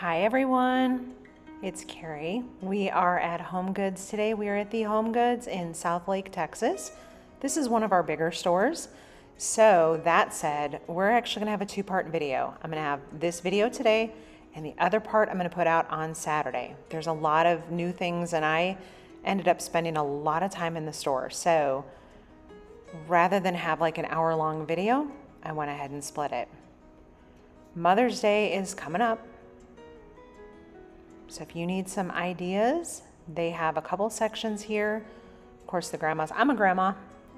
Hi everyone, it's Carrie. We are at Home Goods today. We are at the Home Goods in Southlake, Texas. This is one of our bigger stores. So that said, we're actually gonna have a two-part video. I'm gonna have this video today and the other part I'm gonna put out on Saturday. There's a lot of new things and I ended up spending a lot of time in the store. So rather than have like an hour-long video, I went ahead and split it. Mother's Day is coming up. So if you need some ideas, they have a couple sections here. Of course, the grandmas, I'm a grandma,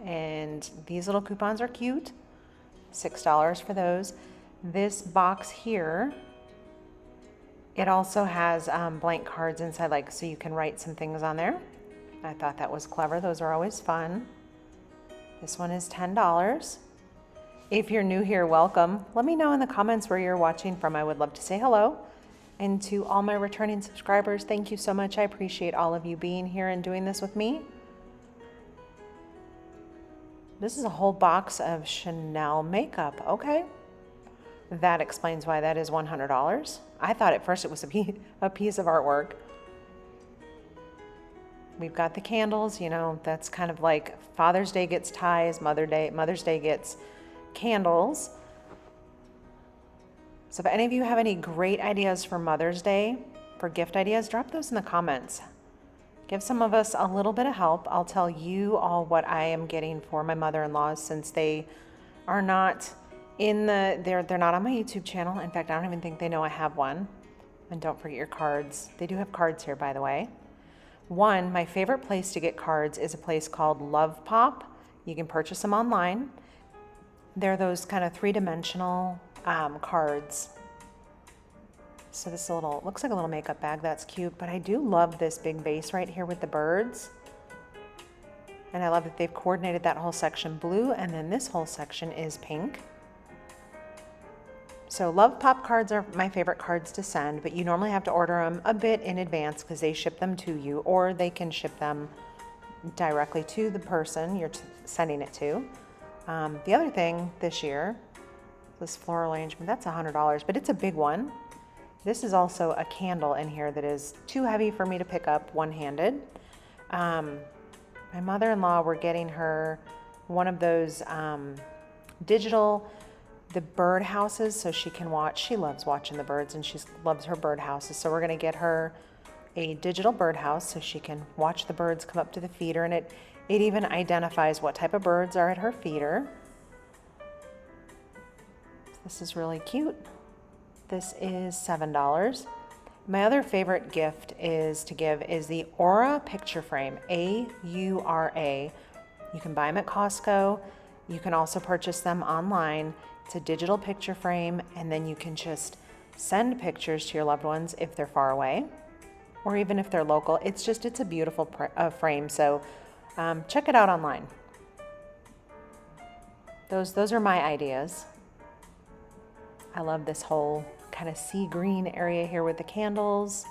and these little coupons are cute. $6 for those. This box here, it also has blank cards inside, like so you can write some things on there. I thought that was clever. Those are always fun. This one is $10. If you're new here, welcome. Let me know in the comments where you're watching from. I would love to say hello. And to all my returning subscribers, thank you so much. I appreciate all of you being here and doing this with me. This is a whole box of Chanel makeup. Okay. That explains why that is $100. I thought at first it was a piece of artwork. We've got the candles, you know, that's kind of like Father's Day gets ties, Mother's Day gets candles. So if any of you have any great ideas for Mother's Day, for gift ideas, drop those in the comments. Give some of us a little bit of help. I'll tell you all what I am getting for my mother-in-laws since they are not they're not on my YouTube channel. In fact, I don't even think they know I have one. And don't forget your cards. They do have cards here, by the way. My favorite place to get cards is a place called Love Pop. You can purchase them online. They're those kind of three-dimensional cards. So this looks like a little makeup bag. That's cute, but I do love this big vase right here with the birds. And I love that they've coordinated that whole section blue, and then this whole section is pink. So Love Pop cards are my favorite cards to send, but you normally have to order them a bit in advance because they ship them to you, or they can ship them directly to the person you're sending it to. The other thing this year, this floral arrangement, that's $100, but it's a big one. This is also a candle in here that is too heavy for me to pick up one-handed. My mother-in-law, we're getting her one of those the bird houses so she can watch. She loves watching the birds and she loves her bird houses. So we're gonna get her a digital birdhouse so she can watch the birds come up to the feeder, and it even identifies what type of birds are at her feeder. This is really cute. This is $7. My other favorite gift is the Aura picture frame, A-U-R-A. You can buy them at Costco. You can also purchase them online. It's a digital picture frame, and then you can just send pictures to your loved ones if they're far away, or even if they're local. It's a beautiful frame, so check it out online. Those are my ideas. I love this whole kind of sea green area here with the candles.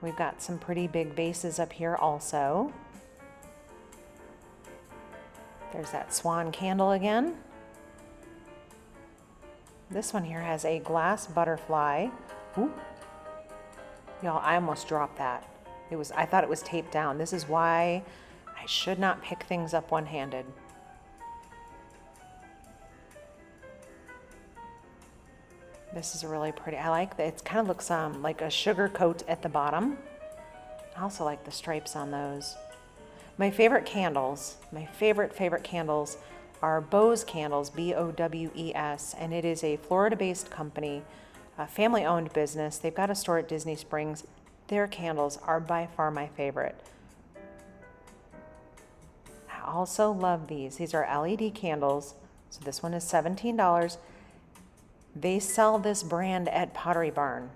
We've got some pretty big vases up here also. There's that swan candle again. This one here has a glass butterfly. Ooh. Y'all, I almost dropped that. I thought it was taped down. This is why I should not pick things up one-handed. This is really pretty. I like that. It kind of looks like a sugar coat at the bottom. I also like the stripes on those. My favorite candles, my favorite candles are Bowes Candles, B-O-W-E-S, and it is a Florida-based company, a family-owned business. They've got a store at Disney Springs. Their candles are by far my favorite. I also love these. These are LED candles. So this one is $17. They sell this brand at Pottery Barn.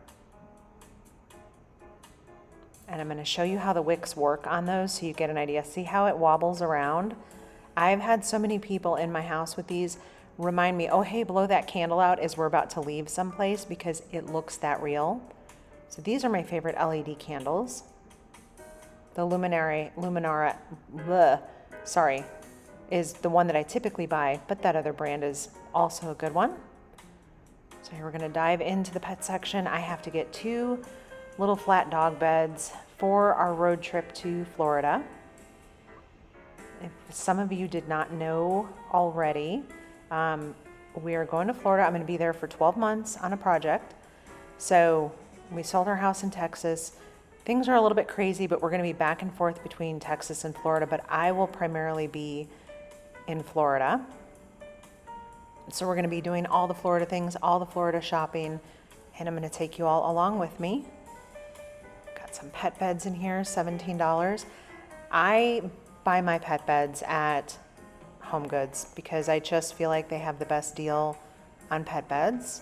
And I'm going to show you how the wicks work on those so you get an idea. See how it wobbles around? I've had so many people in my house with these remind me, oh, hey, blow that candle out as we're about to leave someplace because it looks that real. So these are my favorite LED candles. The Luminara, is the one that I typically buy, but that other brand is also a good one. So here we're gonna dive into the pet section. I have to get 2 little flat dog beds for our road trip to Florida. If some of you did not know already, we are going to Florida. I'm going to be there for 12 months on a project. So we sold our house in Texas. Things are a little bit crazy, but we're going to be back and forth between Texas and Florida, but I will primarily be in Florida. So we're going to be doing all the Florida things, all the Florida shopping, and I'm going to take you all along with me. Got some pet beds in here, $17. I buy my pet beds at Home Goods because I just feel like they have the best deal on pet beds.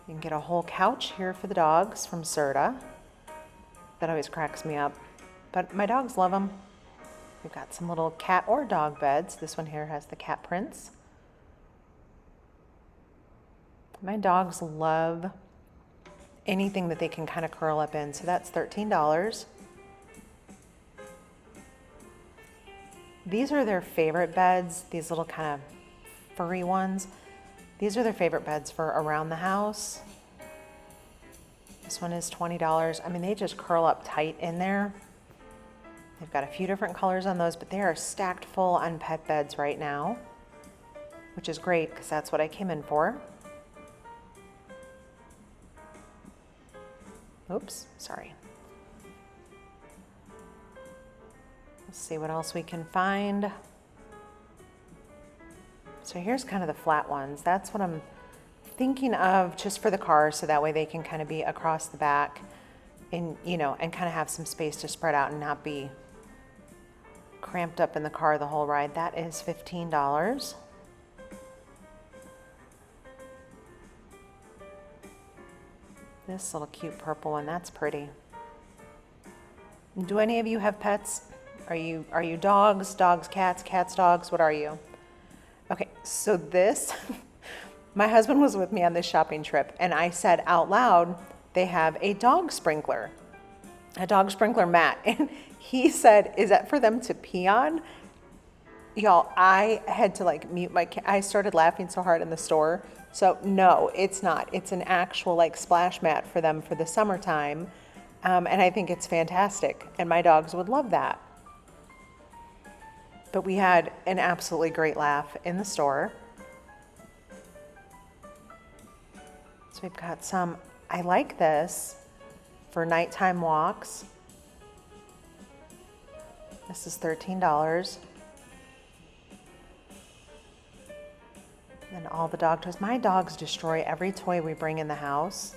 You can get a whole couch here for the dogs from Serta. That always cracks me up, but my dogs love them. We've got some little cat or dog beds. This one here has the cat prints. My dogs love anything that they can kind of curl up in, so that's $13. These are their favorite beds, these little kind of furry ones. These are their favorite beds for around the house. This one is $20. I mean, they just curl up tight in there. They've got a few different colors on those, but they are stacked full on pet beds right now, which is great because that's what I came in for. Oops, sorry. Let's see what else we can find. So here's kind of the flat ones. That's what I'm thinking of just for the car, so that way they can kind of be across the back and, you know, and kind of have some space to spread out and not be cramped up in the car the whole ride. That is $15. This little cute purple one, that's pretty. Do any of you have pets? Are you dogs, cats, dogs? What are you? Okay, so this, my husband was with me on this shopping trip, and I said out loud, they have a dog sprinkler mat. And he said, is that for them to pee on? Y'all, I had to like mute I started laughing so hard in the store. So no, it's not. It's an actual like splash mat for them for the summertime. And I think it's fantastic. And my dogs would love that. But we had an absolutely great laugh in the store. So we've got some, I like this for nighttime walks. This is $13. And all the dog toys. My dogs destroy every toy we bring in the house.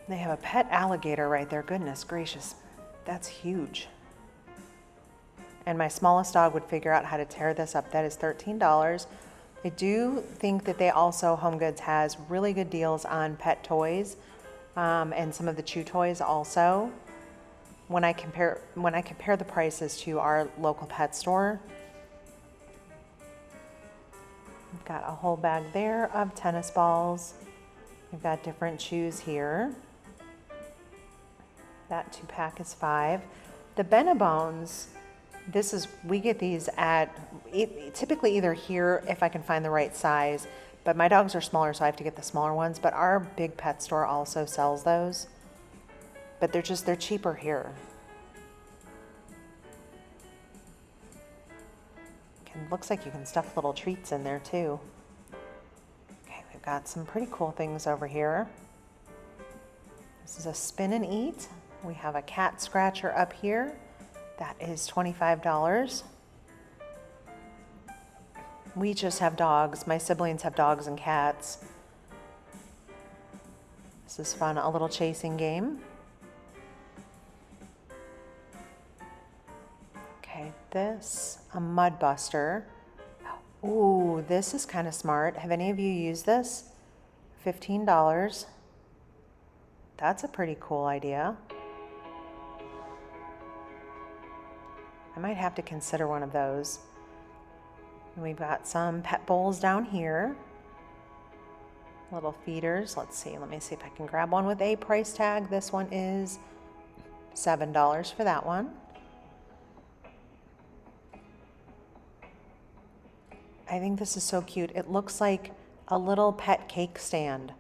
They have a pet alligator right there. Goodness gracious. That's huge. And my smallest dog would figure out how to tear this up. That is $13. I do think that they also, Home Goods has really good deals on pet toys and some of the chew toys also. When I compare the prices to our local pet store, we've got a whole bag there of tennis balls. We've got different chews here. That 2-pack is $5. The Benabones, we get these at typically either here if I can find the right size, but my dogs are smaller, so I have to get the smaller ones. But our big pet store also sells those, but they're cheaper here. Looks like you can stuff little treats in there too. Okay, we've got some pretty cool things over here. This is a spin and eat. We have a cat scratcher up here. That is $25. We just have dogs. My siblings have dogs and cats. This is fun, a little chasing game. Okay, this, a mud buster. Ooh, this is kind of smart. Have any of you used this? $15. That's a pretty cool idea. I might have to consider one of those. And we've got some pet bowls down here. Little feeders. Let me see if I can grab one with a price tag. This one is $7 for that one. I think this is so cute. It looks like a little pet cake stand.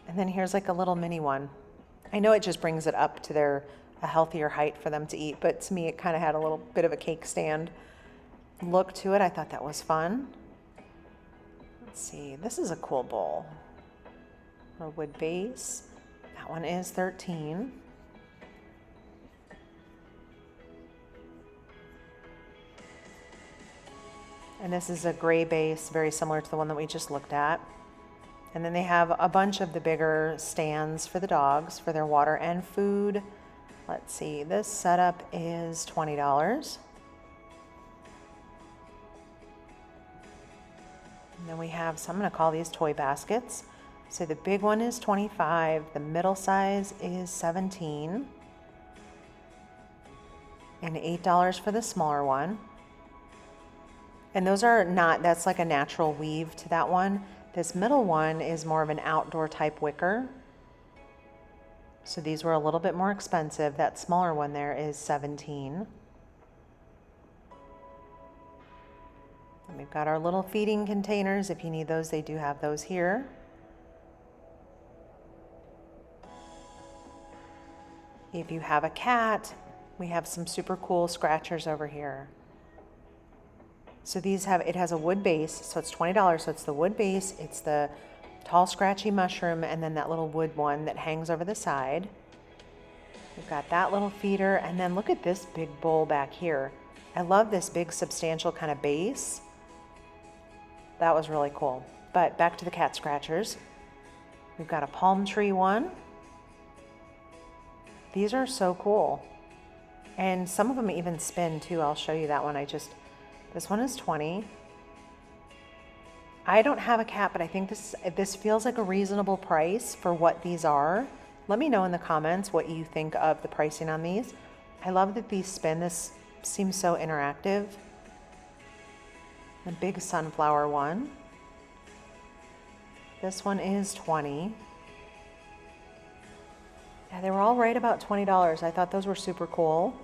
And then here's like a little mini one. I know it just brings it up to a healthier height for them to eat, but to me it kind of had a little bit of a cake stand look to it. I thought that was fun. Let's see, this is a cool bowl. A wood base. That one is $13. And this is a gray base, very similar to the one that we just looked at. And then they have a bunch of the bigger stands for the dogs for their water and food. Let's see, this setup is $20. And then we have, so I'm gonna call these toy baskets. So the big one is $25, the middle size is $17, and $8 for the smaller one. And those are not, that's like a natural weave to that one. This middle one is more of an outdoor type wicker. So these were a little bit more expensive. That smaller one there is $17. And we've got our little feeding containers. If you need those, they do have those here. If you have a cat, we have some super cool scratchers over here. So these have, it has a wood base, so it's $20. So it's the wood base, it's the tall scratchy mushroom, and then that little wood one that hangs over the side. We've got that little feeder, and then look at this big bowl back here. I love this big substantial kind of base. That was really cool. But back to the cat scratchers. We've got a palm tree one. These are so cool. And some of them even spin too. I'll show you that one. This one is $20. I don't have a cat, but I think this feels like a reasonable price for what these are. Let me know in the comments what you think of the pricing on these. I love that these spin. This seems so interactive. The big sunflower one. This one is $20. Yeah, they were all right about $20. I thought those were super cool.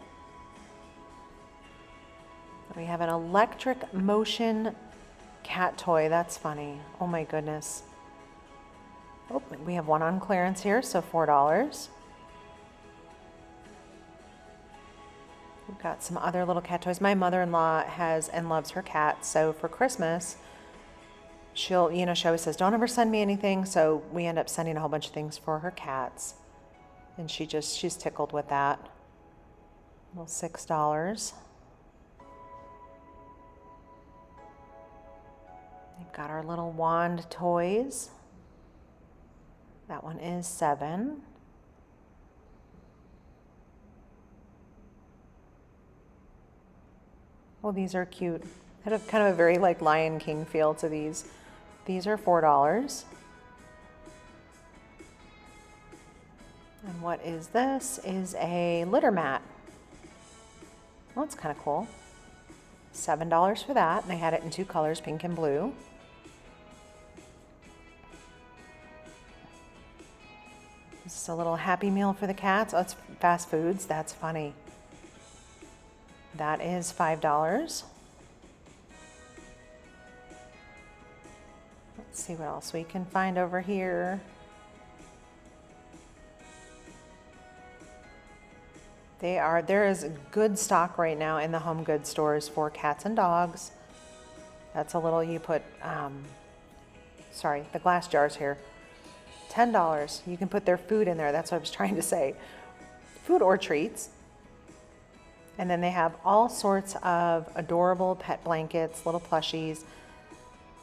We have an electric motion cat toy. That's funny. Oh my goodness. Oh, we have one on clearance here, so $4. We've got some other little cat toys. My mother-in-law has and loves her cat, so for Christmas, she always says, don't ever send me anything, so we end up sending a whole bunch of things for her cats. And she's tickled with that. Little $6. We've got our little wand toys. That one is $7. Well, these are cute. They have kind of a very like Lion King feel to these. These are $4. And what is this? Is a litter mat. Well, that's kind of cool. $7 for that, and they had it in two colors, pink and blue. This is a little Happy Meal for the cats. Oh, it's fast foods. That's funny. That is $5. Let's see what else we can find over here. There is good stock right now in the home goods stores for cats and dogs. That's a little, you put, the glass jars here. $10. You can put their food in there. That's what I was trying to say. Food or treats. And then they have all sorts of adorable pet blankets, little plushies.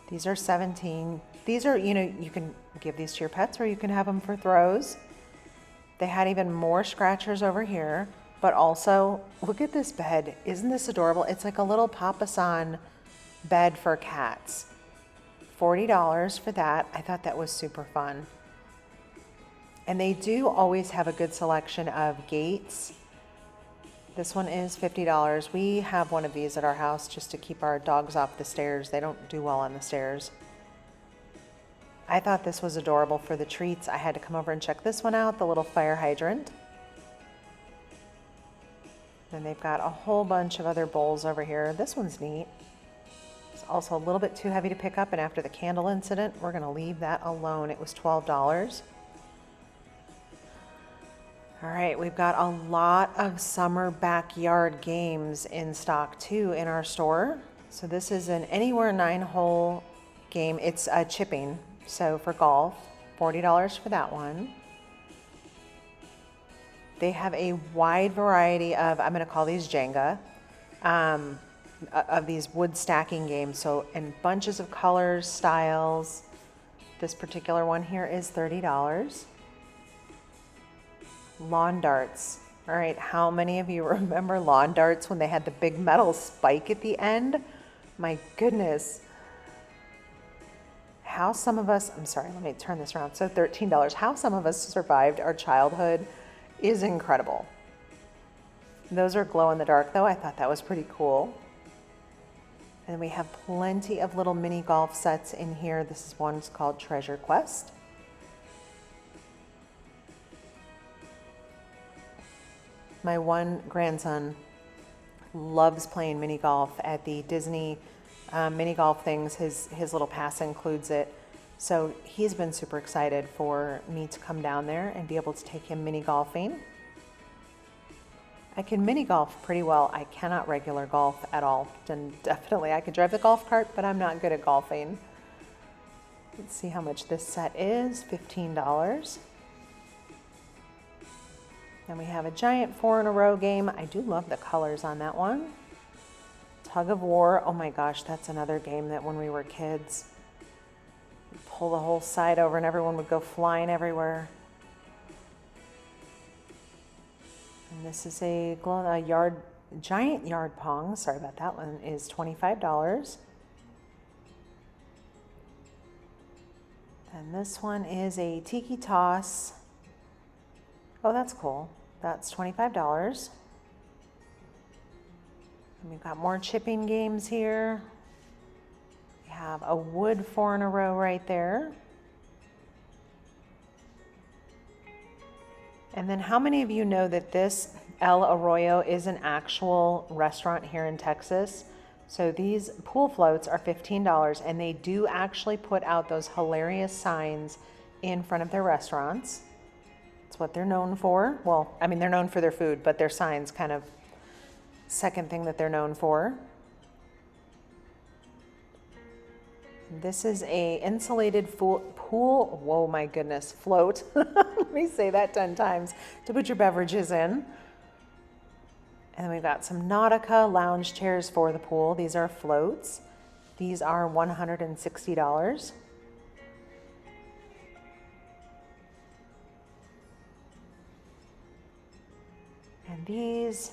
These are $17. These are, you can give these to your pets or you can have them for throws. They had even more scratchers over here. But also, look at this bed. Isn't this adorable? It's like a little papasan bed for cats. $40 for that. I thought that was super fun. And they do always have a good selection of gates. This one is $50. We have one of these at our house just to keep our dogs off the stairs. They don't do well on the stairs. I thought this was adorable for the treats. I had to come over and check this one out, the little fire hydrant. Then they've got a whole bunch of other bowls over here. This one's neat. also a little bit too heavy to pick up, and after the candle incident, we're gonna leave that alone. It was $12. All right, we've got a lot of summer backyard games in stock too in our store. So this is an anywhere 9-hole game. It's chipping, so for golf, $40 for that one. They have a wide variety of, I'm gonna call these Jenga, of these wood stacking games. So in bunches of colors, styles. This particular one here is $30. Lawn darts. All right, how many of you remember lawn darts when they had the big metal spike at the end? My goodness. How some of us, I'm sorry, let me turn this around. So $13. How some of us survived our childhood is incredible. Those are glow in the dark though. I thought that was pretty cool. And we have plenty of little mini golf sets in here. This is one's called Treasure Quest. My one grandson loves playing mini golf at the Disney mini golf things. His little pass includes it. So he's been super excited for me to come down there and be able to take him mini golfing. I can mini golf pretty well. I cannot regular golf at all. And definitely I could drive the golf cart, but I'm not good at golfing. Let's see how much this set is, $15. And we have a giant 4-in-a-row game. I do love the colors on that one. Tug of War. Oh my gosh, that's another game that when we were kids, we'd pull the whole side over and everyone would go flying everywhere. And this is a giant yard pong. Sorry about that one. Is $25. And this one is a tiki toss. Oh, that's cool. That's $25. And we've got more chipping games here. We have a wood 4-in-a-row right there. And then how many of you know that this El Arroyo is an actual restaurant here in Texas? So these pool floats are $15, and they do actually put out those hilarious signs in front of their restaurants. It's what they're known for. Well, I mean, they're known for their food, but their signs kind of second thing that they're known for. This is a insulated pool, whoa, my goodness, float. Let me say that 10 times to put your beverages in. And then we've got some Nautica lounge chairs for the pool. These are floats. These are $160. And these,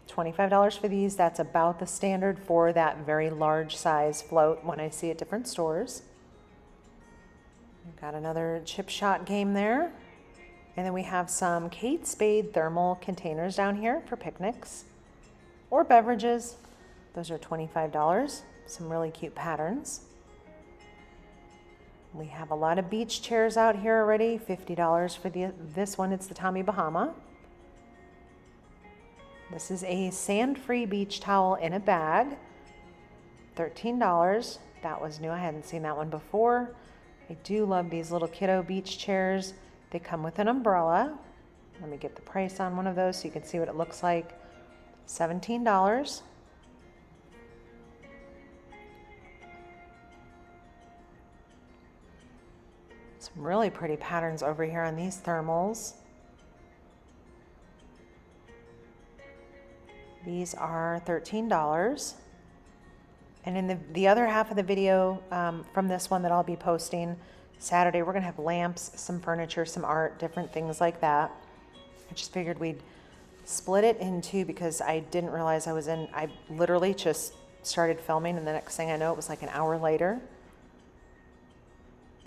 $25 for these. That's about the standard for that very large size float when I see at different stores. We've got another chip shot game there. And then we have some Kate Spade thermal containers down here for picnics or beverages. Those are $25. Some really cute patterns. We have a lot of beach chairs out here already. $50 for this one. It's the Tommy Bahama. This is a sand-free beach towel in a bag, $13. That was new. I hadn't seen that one before. I do love these little kiddo beach chairs. They come with an umbrella. Let me get the price on one of those so you can see what it looks like. $17. Some really pretty patterns over here on these thermals. These are $13. And in the other half of the video from this one that I'll be posting Saturday, we're gonna have lamps, some furniture, some art, different things like that. I just figured we'd split it in two because I didn't realize I literally just started filming and the next thing I know, it was like an hour later.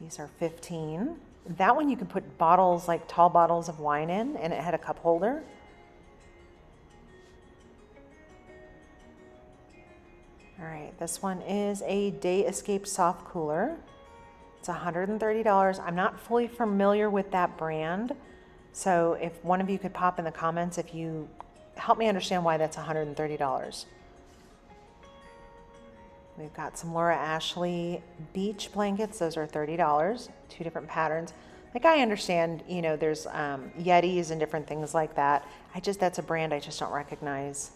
These are $15. That one you can put bottles, like tall bottles of wine in, and it had a cup holder. All right, this one is a Day Escape soft cooler. It's $130. I'm not fully familiar with that brand. So if one of you could pop in the comments, if you help me understand why that's $130. We've got some Laura Ashley beach blankets. Those are $30, 2 different patterns. Like, I understand, you know, there's Yetis and different things like that. That's a brand I just don't recognize.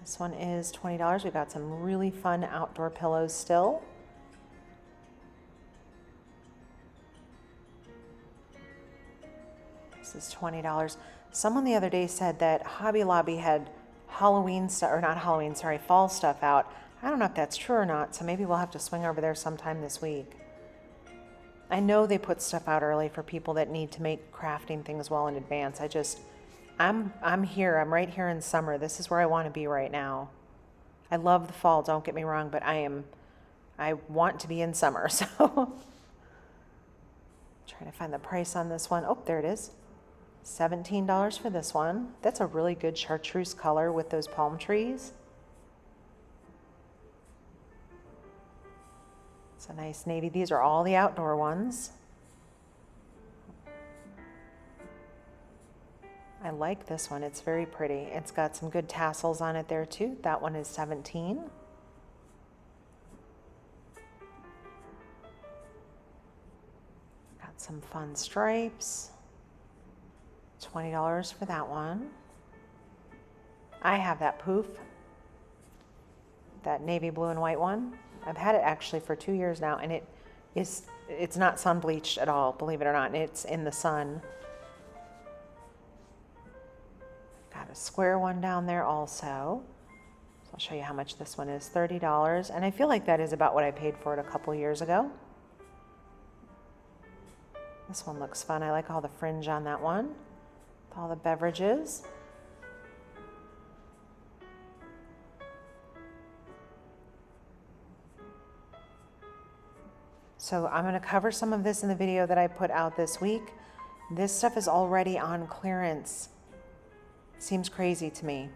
This one is $20. We've got some really fun outdoor pillows still. This is $20. Someone the other day said that Hobby Lobby had Halloween stuff, or not Halloween, sorry, fall stuff out. I don't know if that's true or not, so maybe we'll have to swing over there sometime this week. I know they put stuff out early for people that need to make crafting things well in advance. I'm here. I'm right here in summer. This is where I want to be right now. I love the fall, don't get me wrong, but I want to be in summer, so. Trying to find the price on this one. Oh, there it is. $17 for this one. That's a really good chartreuse color with those palm trees. It's a nice navy. These are all the outdoor ones. I like this one. It's very pretty. It's got some good tassels on it there too. That one is $17. Got some fun stripes. $20 for that one. I have that poof, that navy blue and white one. I've had it actually for 2 years now, and it's not sun bleached at all, believe it or not. It's in the sun. Got a square one down there also. So I'll show you how much this one is, $30. And I feel like that is about what I paid for it a couple years ago. This one looks fun. I like all the fringe on that one. With all the beverages. So I'm going to cover some of this in the video that I put out this week. This stuff is already on clearance. Seems crazy to me.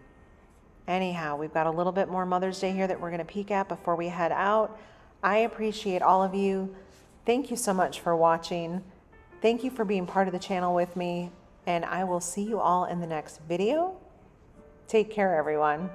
Anyhow, we've got a little bit more Mother's Day here that we're going to peek at before we head out. I appreciate all of you. Thank you so much for watching. Thank you for being part of the channel with me. And I will see you all in the next video. Take care, everyone.